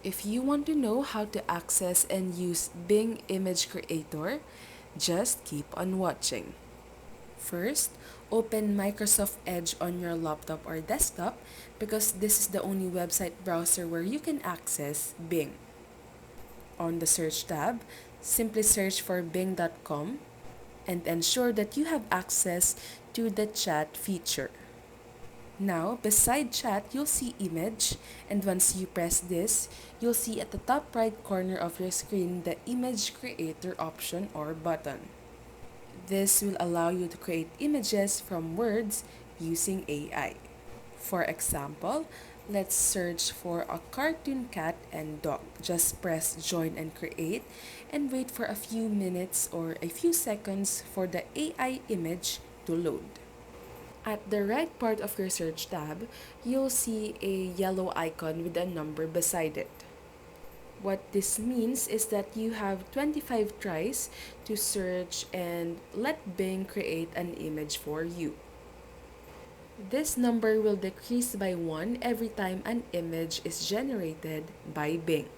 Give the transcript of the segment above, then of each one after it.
If you want to know how to access and use Bing Image Creator, just keep on watching. First, open Microsoft Edge on your laptop or desktop because this is the only website browser where you can access Bing. On the search tab, simply search for bing.com and ensure that you have access to the chat feature. Now, beside chat, you'll see image, and once you press this, you'll see at the top right corner of your screen the image creator option or button. This will allow you to create images from words using AI. For example, let's search for a cartoon cat and dog. Just press join and create and wait for a few minutes or a few seconds for the AI image to load. At the right part of your search tab, you'll see a yellow icon with a number beside it. What this means is that you have 25 tries to search and let Bing create an image for you. This number will decrease by 1 every time an image is generated by Bing.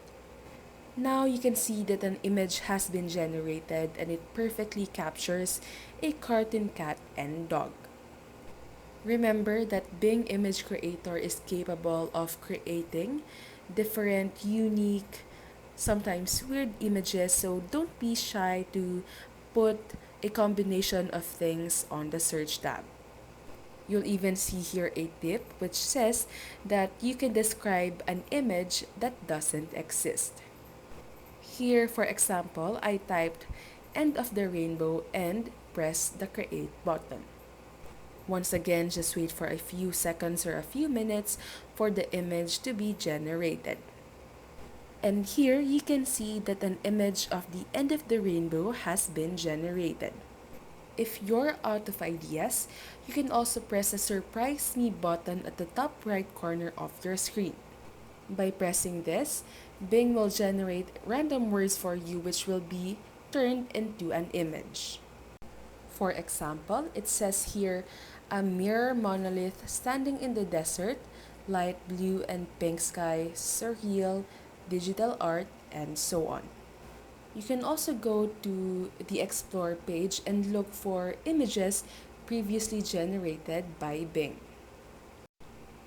Now you can see that an image has been generated and it perfectly captures a cartoon cat and dog. Remember that Bing Image Creator is capable of creating different, unique, sometimes weird images, so don't be shy to put a combination of things on the search tab. You'll even see here a tip which says that you can describe an image that doesn't exist. Here, for example, I typed end of the rainbow and press the create button. Once again, just wait for a few seconds or a few minutes for the image to be generated. And here you can see that an image of the end of the rainbow has been generated. If you're out of ideas, you can also press the Surprise Me button at the top right corner of your screen. By pressing this, Bing will generate random words for you which will be turned into an image. For example, it says here, a mirror monolith standing in the desert, light blue and pink sky, surreal, digital art, and so on. You can also go to the Explore page and look for images previously generated by Bing.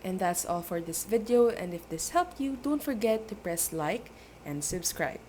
And that's all for this video, and if this helped you, don't forget to press like and subscribe.